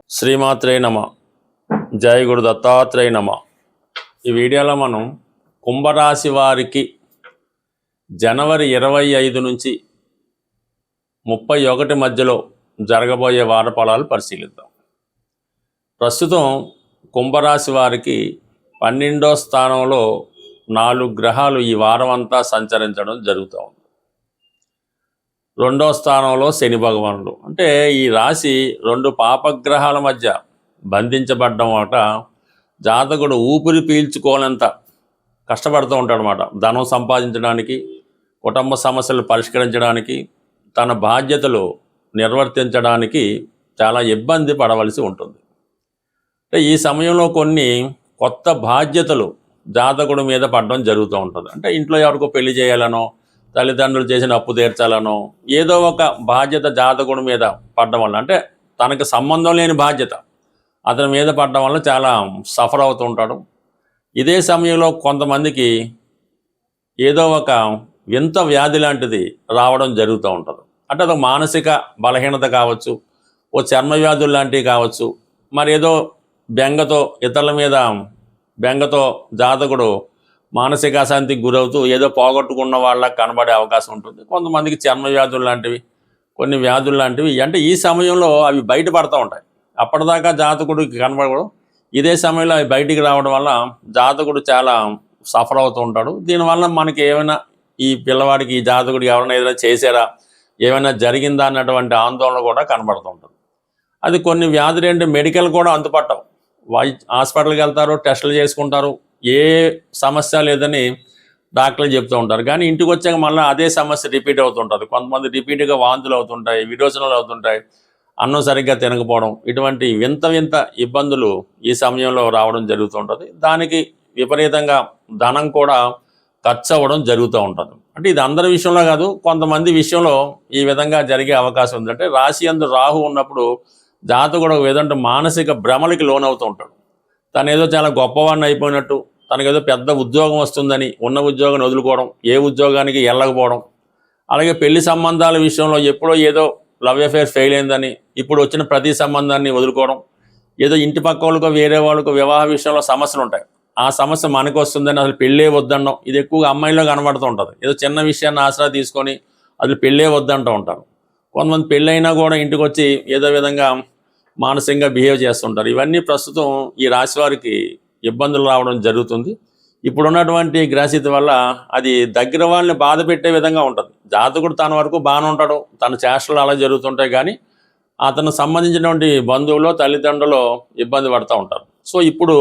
శ్రీమాత్రే నమ. జై గురు దత్తాత్రేయ నమ. ఈ వీడియోలో మనం కుంభరాశి వారికి జనవరి 25 నుంచి 31 మధ్యలో జరగబోయే వార ఫలాలు పరిశీలిద్దాం. ప్రస్తుతం కుంభరాశి వారికి 12వ స్థానంలో 4 గ్రహాలు ఈ వారం అంతా సంచరించడం జరుగుతూ ఉంది. 2వ స్థానంలో శని భగవానుడు, అంటే ఈ రాశి 2 పాపగ్రహాల మధ్య బంధించబడ్డం వల్ల జాతకుడు ఊపిరి పీల్చుకోనంత కష్టపడుతూ ఉంటాడు అన్నమాట. ధనం సంపాదించడానికి, కుటుంబ సమస్యలు పరిష్కరించడానికి, తన బాధ్యతలు నిర్వర్తించడానికి చాలా ఇబ్బంది పడవలసి ఉంటుంది. అంటే ఈ సమయంలో కొన్ని కొత్త బాధ్యతలు జాతకుడి మీద పడడం జరుగుతూ ఉంటుంది. అంటే ఇంట్లో ఎవరికో పెళ్లి చేయాలనో, తల్లిదండ్రులు చేసిన అప్పు తీర్చాలనో, ఏదో ఒక బాధ్యత జాతకుడి మీద పడడం వల్ల, అంటే తనకు సంబంధం లేని బాధ్యత అతని మీద పడడం వల్ల చాలా సఫర్ అవుతూ ఉంటాడు. ఇదే సమయంలో కొంతమందికి ఏదో ఒక వింత వ్యాధి లాంటిది రావడం జరుగుతూ ఉంటుంది. అంటే అది మానసిక బలహీనత కావచ్చు, ఓ చర్మ వ్యాధులు లాంటివి కావచ్చు, మరి ఏదో బెంగతో, ఇతరుల మీద బెంగతో జాతకుడు మానసిక అశాంతికి గురవుతూ ఏదో పోగొట్టుకున్న వాళ్ళకి కనబడే అవకాశం ఉంటుంది. కొంతమందికి చర్మ వ్యాధులు లాంటివి, కొన్ని వ్యాధులు లాంటివి, అంటే ఈ సమయంలో అవి బయటపడుతూ ఉంటాయి. అప్పటిదాకా జాతకుడికి కనబడడం, ఇదే సమయంలో అవి బయటికి రావడం వల్ల జాతకుడు చాలా సఫర్ అవుతూ ఉంటాడు. దీనివల్ల మనకి ఏమైనా ఈ పిల్లవాడికి, ఈ జాతకుడికి ఎవరైనా ఏదైనా చేశారా, ఏమైనా జరిగిందా అన్నటువంటి ఆందోళన కూడా కనబడుతూ ఉంటుంది. అది కొన్ని వ్యాధులు ఏంటి, మెడికల్ కూడా అంతుపట్టవు. హాస్పిటల్కి వెళ్తారు, టెస్టులు చేసుకుంటారు, ఏ సమస్య లేదని డాక్టర్లు చెప్తూ ఉంటారు. కానీ ఇంటికి వచ్చాక మళ్ళీ అదే సమస్య రిపీట్ అవుతుంటుంది. కొంతమంది రిపీట్గా వాంతులు అవుతుంటాయి, విరోచనాలు అవుతుంటాయి, అన్నం సరిగ్గా తినకపోవడం, ఇటువంటి వింత వింత ఇబ్బందులు ఈ సమయంలో రావడం జరుగుతుంటుంది. దానికి విపరీతంగా ధనం కూడా ఖర్చు అవ్వడం జరుగుతూ ఉంటుంది. అంటే ఇది అందరి విషయంలో కాదు, కొంతమంది విషయంలో ఈ విధంగా జరిగే అవకాశం ఉంది. అంటే రాశి యందు రాహు ఉన్నప్పుడు జాతకుడు ఏదంటే మానసిక భ్రమలకి లోనవుతూ ఉంటాడు. తను ఏదో చాలా గొప్పవాడిని అయిపోయినట్టు, తనకేదో పెద్ద ఉద్యోగం వస్తుందని ఉన్న ఉద్యోగాన్ని వదులుకోవడం, ఏ ఉద్యోగానికి వెళ్ళకపోవడం, అలాగే పెళ్లి సంబంధాల విషయంలో ఎప్పుడో ఏదో లవ్ అఫేర్ ఫెయిల్ అయిందని ఇప్పుడు వచ్చిన ప్రతి సంబంధాన్ని వదులుకోవడం, ఏదో ఇంటి పక్క వాళ్ళకో వేరే వాళ్ళకో వివాహ విషయంలో సమస్యలు ఉంటాయి, ఆ సమస్య మనకు వస్తుందని అసలు పెళ్ళే వద్దనడం, ఇది ఎక్కువగా అమ్మాయిలో కనబడుతూ ఉంటుంది. ఏదో చిన్న విషయాన్ని ఆసరా తీసుకొని అసలు పెళ్ళే వద్దంటూ ఉంటారు. కొంతమంది పెళ్ళైనా కూడా ఇంటికి వచ్చి ఏదో విధంగా మానసికంగా బిహేవ్ చేస్తుంటారు. ఇవన్నీ ప్రస్తుతం ఈ రాశి వారికి ఇబ్బందులు రావడం జరుగుతుంది. ఇప్పుడున్నటువంటి గ్రహస్థితి వల్ల అది దగ్గర వాళ్ళని బాధ పెట్టే విధంగా ఉంటుంది. జాతకుడు తన వరకు బాగానే ఉంటాడు, తన చేష్టలు అలా జరుగుతుంటాయి, కానీ అతను సంబంధించినటువంటి బంధువులు, తల్లిదండ్రులు ఇబ్బంది పడుతూ ఉంటారు. సో ఇప్పుడు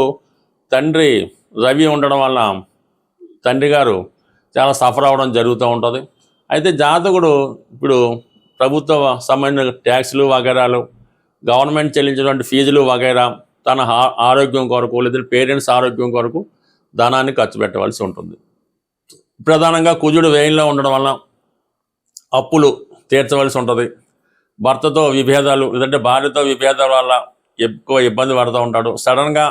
తండ్రి రవి ఉండడం వల్ల తండ్రి గారు చాలా సఫర్ అవ్వడం జరుగుతూ ఉంటుంది. అయితే జాతకుడు ఇప్పుడు ప్రభుత్వ సంబంధించిన ట్యాక్స్లు వగైరాలు, గవర్నమెంట్ చెల్లించినటువంటి ఫీజులు వగైరా, తన ఆరోగ్యం కొరకు లేదా పేరెంట్స్ ఆరోగ్యం కొరకు ధనాన్ని ఖర్చు పెట్టవలసి ఉంటుంది. ప్రధానంగా కుజుడు వ్యయంలో ఉండడం వల్ల అప్పులు తీర్చవలసి ఉంటుంది. భర్తతో విభేదాలు లేదంటే భార్యతో విభేదాల వల్ల ఎక్కువ ఇబ్బంది పడుతూ ఉంటాడు. సడన్గా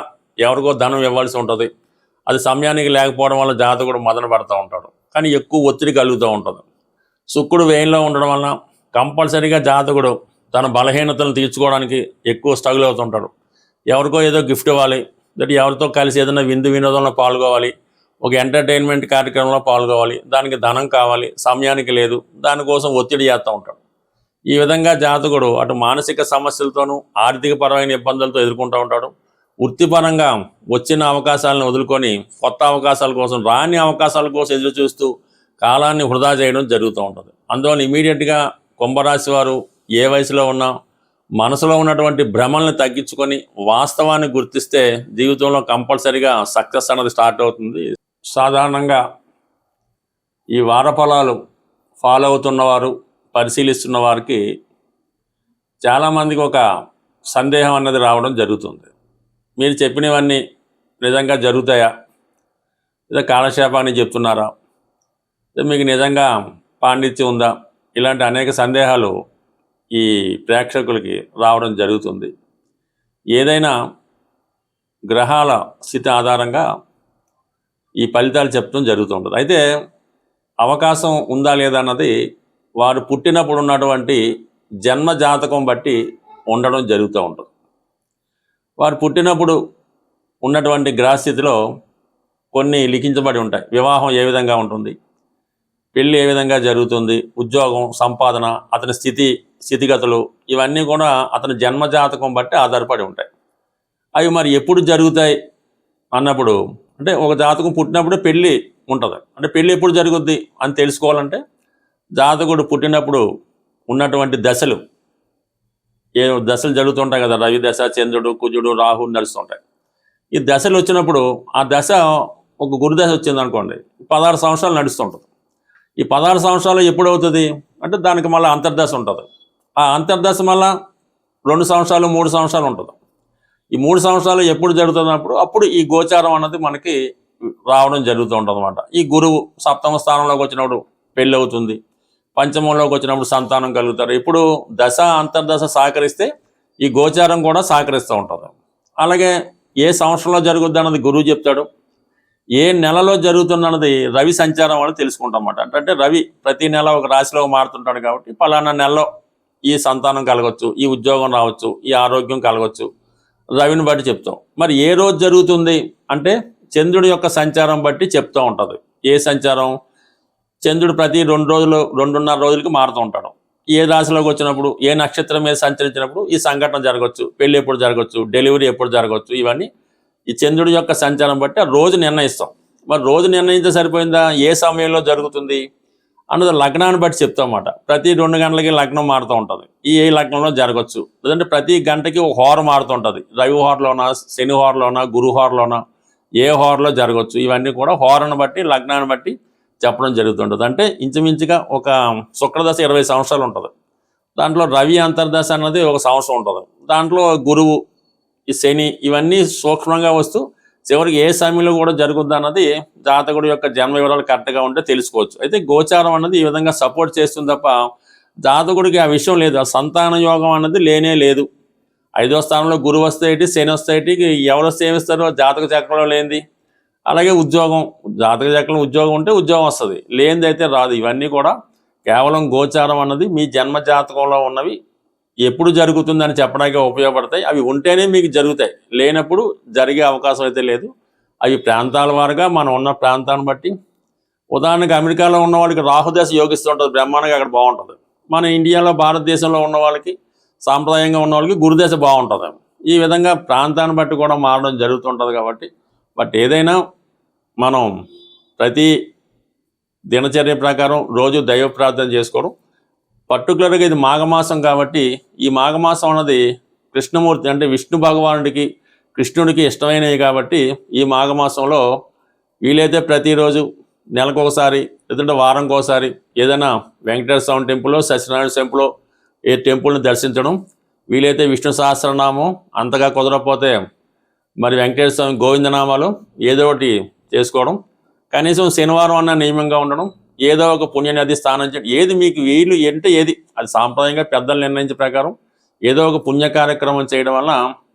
ఎవరికో ధనం ఇవ్వాల్సి ఉంటుంది, అది సమయానికి లేకపోవడం వల్ల జాతకుడు మదన పడుతూ ఉంటాడు, కానీ ఎక్కువ ఒత్తిడి కలుగుతూ ఉంటుంది. శుక్రుడు వ్యయంలో ఉండడం వల్ల కంపల్సరీగా జాతకుడు తన బలహీనతలను తీర్చుకోవడానికి ఎక్కువ స్ట్రగుల్ అవుతుంటాడు. ఎవరికో ఏదో గిఫ్ట్ ఇవ్వాలి, లేదా ఎవరితో కలిసి ఏదైనా విందు వినోదంలో పాల్గొవాలి, ఒక ఎంటర్టైన్మెంట్ కార్యక్రమంలో పాల్గొవాలి, దానికి ధనం కావాలి, సమయానికి లేదు, దానికోసం ఒత్తిడి చేస్తూ ఉంటాడు. ఈ విధంగా జాతకుడు అటు మానసిక సమస్యలతోనూ ఆర్థికపరమైన ఇబ్బందులతో ఎదుర్కొంటూ ఉంటాడు. వృత్తిపరంగా వచ్చిన అవకాశాలను వదులుకొని కొత్త అవకాశాల కోసం, రాని అవకాశాల కోసం ఎదురు చూస్తూ కాలాన్ని వృధా చేయడం జరుగుతూ ఉంటుంది. అందువల్ల ఇమీడియట్గా కుంభరాశి వారు ఏ వయసులో ఉన్నా మనసులో ఉన్నటువంటి భ్రమల్ని తగ్గించుకొని వాస్తవాన్ని గుర్తిస్తే జీవితంలో కంపల్సరీగా సక్సెస్ అన్నది స్టార్ట్ అవుతుంది. సాధారణంగా ఈ వార ఫలాలు ఫాలో అవుతున్నవారు, పరిశీలిస్తున్న వారికి చాలామందికి ఒక సందేహం అన్నది రావడం జరుగుతుంది. మీరు చెప్పినవన్నీ నిజంగా జరుగుతాయా, లేదా కాలక్షేపాన్ని చెప్తున్నారా, మీకు నిజంగా పాండిత్యం ఉందా, ఇలాంటి అనేక సందేహాలు ఈ ప్రేక్షకులకి రావడం జరుగుతుంది. ఏదైనా గ్రహాల స్థితి ఆధారంగా ఈ ఫలితాలు చెప్పడం జరుగుతుంటుంది. అయితే అవకాశం ఉందా లేదా అన్నది వారు పుట్టినప్పుడు ఉన్నటువంటి జన్మ జాతకం బట్టి ఉండడం జరుగుతూ ఉంటుంది. వారు పుట్టినప్పుడు ఉన్నటువంటి గ్రహస్థితిలో కొన్ని లిఖించబడి ఉంటాయి. వివాహం ఏ విధంగా ఉంటుంది, పెళ్ళి ఏ విధంగా జరుగుతుంది, ఉద్యోగం, సంపాదన, అతని స్థితిగతులు ఇవన్నీ కూడా అతని జన్మజాతకం బట్టి ఆధారపడి ఉంటాయి. అవి మరి ఎప్పుడు జరుగుతాయి అన్నప్పుడు, అంటే ఒక జాతకం పుట్టినప్పుడు పెళ్ళి ఉంటుంది. అంటే పెళ్ళి ఎప్పుడు జరుగుద్ది అని తెలుసుకోవాలంటే జాతకుడు పుట్టినప్పుడు ఉన్నటువంటి దశలు, ఏ దశలు జరుగుతుంటాయి కదా, రవి దశ, చంద్రుడు, కుజుడు, రాహు నడుస్తుంటాయి. ఈ దశలు వచ్చినప్పుడు ఆ దశ ఒక గురుదశ వచ్చింది అనుకోండి, 16 సంవత్సరాలు నడుస్తుంటుంది. ఈ 16 సంవత్సరాలు ఎప్పుడు అవుతుంది అంటే దానికి మళ్ళీ అంతర్దశ ఉంటుంది. ఆ అంతర్దశ మళ్ళీ 2 సంవత్సరాలు 3 సంవత్సరాలు ఉంటుంది. ఈ 3 సంవత్సరాలు ఎప్పుడు జరుగుతున్నప్పుడు అప్పుడు ఈ గోచారం అన్నది మనకి రావడం జరుగుతూ ఉంటుంది అన్నమాట. ఈ గురువు సప్తమ స్థానంలోకి వచ్చినప్పుడు పెళ్ళి అవుతుంది, పంచమంలోకి వచ్చినప్పుడు సంతానం కలుగుతారు. ఇప్పుడు దశ అంతర్దశ సహకరిస్తే ఈ గోచారం కూడా సహకరిస్తూ ఉంటుంది. అలాగే ఏ సంవత్సరంలో జరుగుద్ది అన్నది గురువు చెప్తాడు, ఏ నెలలో జరుగుతున్నది రవి సంచారం అని తెలుసుకుంటాం అన్నమాట. అంటే రవి ప్రతి నెల ఒక రాశిలో మారుతుంటాడు కాబట్టి పలానా నెలలో ఈ సంతానం కలగవచ్చు, ఈ ఉద్యోగం రావచ్చు, ఈ ఆరోగ్యం కలగవచ్చు, రవిని బట్టి చెప్తాం. మరి ఏ రోజు జరుగుతుంది అంటే చంద్రుడి యొక్క సంచారం బట్టి చెప్తూ ఉంటుంది. ఏ సంచారం, చంద్రుడు ప్రతి 2 రోజులు 2.5 రోజులకి మారుతూ ఉంటాడు. ఏ రాశిలోకి వచ్చినప్పుడు, ఏ నక్షత్రం మీద సంచరించినప్పుడు ఈ సంఘటన జరగవచ్చు, పెళ్ళి ఎప్పుడు జరగవచ్చు, డెలివరీ ఎప్పుడు జరగవచ్చు, ఇవన్నీ ఈ చంద్రుడి యొక్క సంచారం బట్టి ఆ రోజు నిర్ణయిస్తాం. మరి రోజు నిర్ణయించే సరిపోయిందా, ఏ సమయంలో జరుగుతుంది అన్నది లగ్నాన్ని బట్టి చెప్తాం అన్నమాట. ప్రతి 2 గంటలకి లగ్నం మారుతూ ఉంటుంది. ఏ లగ్నంలో జరగచ్చు, లేదంటే ప్రతి గంటకి ఒక హోర మారుతూ ఉంటుంది. రవి హోరలోనా, శని హోరలోనా, గురు హోరలోనా, ఏ హోరలో జరగచ్చు, ఇవన్నీ కూడా హోరను బట్టి లగ్నాన్ని బట్టి చెప్పడం జరుగుతుంటుంది. అంటే ఇంచుమించుగా ఒక శుక్రదశ 20 సంవత్సరాలు ఉంటుంది. దాంట్లో రవి అంతర్దశ అన్నది 1 సంవత్సరం ఉంటుంది. దాంట్లో గురువు, ఈ శని ఇవన్నీ సూక్ష్మంగా వస్తూ చివరికి ఏ సమయంలో కూడా జరుగుద్ది అన్నది జాతకుడి యొక్క జన్మ వివరాలు కరెక్ట్గా ఉంటే తెలుసుకోవచ్చు. అయితే గోచారం అన్నది ఈ విధంగా సపోర్ట్ చేస్తుంది తప్ప జాతకుడికి ఆ విషయం లేదు. ఆ సంతాన యోగం అన్నది లేనే లేదు. 5వ స్థానంలో గురువు వస్తే ఏంటి, శని వస్తే ఏంటి, ఎవరు సేవిస్తారో జాతక చక్రంలో లేనిది. అలాగే ఉద్యోగం, జాతక చక్రం ఉద్యోగం ఉంటే ఉద్యోగం వస్తుంది, లేనిది అయితే రాదు. ఇవన్నీ కూడా కేవలం గోచారం అన్నది మీ జన్మ జాతకంలో ఉన్నవి ఎప్పుడు జరుగుతుందని చెప్పడానికి ఉపయోగపడతాయి. అవి ఉంటేనే మీకు జరుగుతాయి, లేనప్పుడు జరిగే అవకాశం అయితే లేదు. అవి ప్రాంతాల వారుగా మనం ఉన్న ప్రాంతాన్ని బట్టి, ఉదాహరణకు అమెరికాలో ఉన్న వాళ్ళకి రాహుదశ యోగిస్తూ ఉంటుంది, బ్రహ్మాండంగా అక్కడ బాగుంటుంది. మన ఇండియాలో భారతదేశంలో ఉన్న వాళ్ళకి, సాంప్రదాయంగా ఉన్న వాళ్ళకి గురుదశ బాగుంటుంది. ఈ విధంగా ప్రాంతాన్ని బట్టి కూడా మారడం జరుగుతుంటుంది. కాబట్టి బట్ ఏదైనా మనం ప్రతి దినచర్య ప్రకారం రోజు దైవ ప్రార్థన చేసుకోవడం, పర్టికులర్గా ఇది మాఘమాసం కాబట్టి ఈ మాఘమాసం అన్నది కృష్ణమూర్తి అంటే విష్ణు భగవానుడికి, కృష్ణుడికి ఇష్టమైనవి కాబట్టి ఈ మాఘమాసంలో వీలైతే ప్రతిరోజు నెలకొకసారి లేదంటే వారంకోసారి ఏదైనా వెంకటేశ్వర స్వామి టెంపుల్లో, సత్యనారాయణ టెంపుల్లో ఏ టెంపుల్ని దర్శించడం, వీలైతే విష్ణు సహస్రనామం, అంతగా కుదరకపోతే మరి వెంకటేశ్వర స్వామి గోవిందనామాలు ఏదో ఒకటి చేసుకోవడం, కనీసం శనివారం అన్న నియమంగా ఉండడం, ఏదో ఒక పుణ్యనది స్నానం చేయడం, ఏది మీకు వీలు అంటే ఏది అది సాంప్రదాయంగా పెద్దలు నిర్ణయించే ప్రకారం ఏదో ఒక పుణ్య కార్యక్రమం చేయడం వల్ల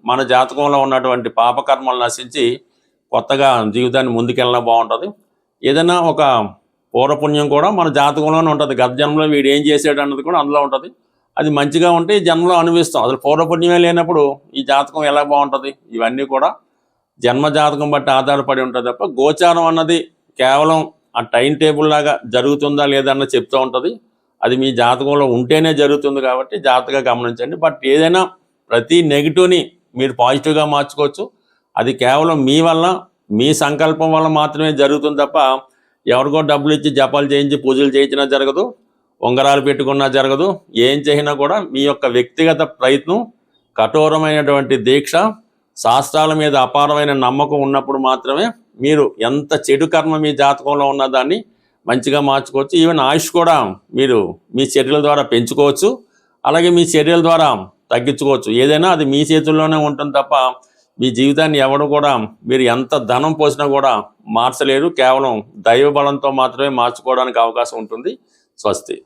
మన జాతకంలో ఉన్నటువంటి పాపకర్మలు నశించి కొత్తగా జీవితాన్ని ముందుకెళ్ళడం బాగుంటుంది. ఏదైనా ఒక పూర్వపుణ్యం కూడా మన జాతకంలోనే ఉంటుంది. గత జన్మలో వీడు ఏం చేసాడు అన్నది కూడా అందులో ఉంటుంది. అది మంచిగా ఉంటే ఈ జన్మలో అనుభవిస్తాం. అసలు పూర్వపుణ్యమే లేనప్పుడు ఈ జాతకం ఎలా బాగుంటుంది? ఇవన్నీ కూడా జన్మ జాతకం బట్టి ఆధారపడి ఉంటుంది తప్ప గోచారం అన్నది కేవలం ఆ టైం టేబుల్ లాగా జరుగుతుందా లేదా అన్న చెప్తూ ఉంటుంది. అది మీ జాతకంలో ఉంటేనే జరుగుతుంది కాబట్టి జాగ్రత్తగా గమనించండి. బట్ ఏదైనా ప్రతి నెగిటివ్ని మీరు పాజిటివ్గా మార్చుకోవచ్చు. అది కేవలం మీ వల్ల, మీ సంకల్పం వల్ల మాత్రమే జరుగుతుంది తప్ప ఎవరికో డబ్బులు ఇచ్చి జపాలు చేయించి పూజలు చేయించినా జరగదు, ఉంగరాలు పెట్టుకున్నా జరగదు. ఏం చేసినా కూడా మీ యొక్క వ్యక్తిగత ప్రయత్నం, కఠోరమైనటువంటి దీక్ష, శాస్త్రాల మీద అపారమైన నమ్మకం ఉన్నప్పుడు మాత్రమే మీరు ఎంత చెడు కర్మ మీ జాతకంలో ఉన్న దాన్ని మంచిగా మార్చుకోవచ్చు. ఈవెన్ ఆయుష్ కూడా మీరు మీ చర్యల ద్వారా పెంచుకోవచ్చు, అలాగే మీ చర్యల ద్వారా తగ్గించుకోవచ్చు. ఏదైనా అది మీ చేతుల్లోనే ఉంటుంది తప్ప మీ జీవితాన్ని ఎవడు కూడా మీరు ఎంత ధనం పోసినా కూడా మార్చలేరు. కేవలం దైవ బలంతో మాత్రమే మార్చుకోవడానికి అవకాశం ఉంటుంది. స్వస్తి.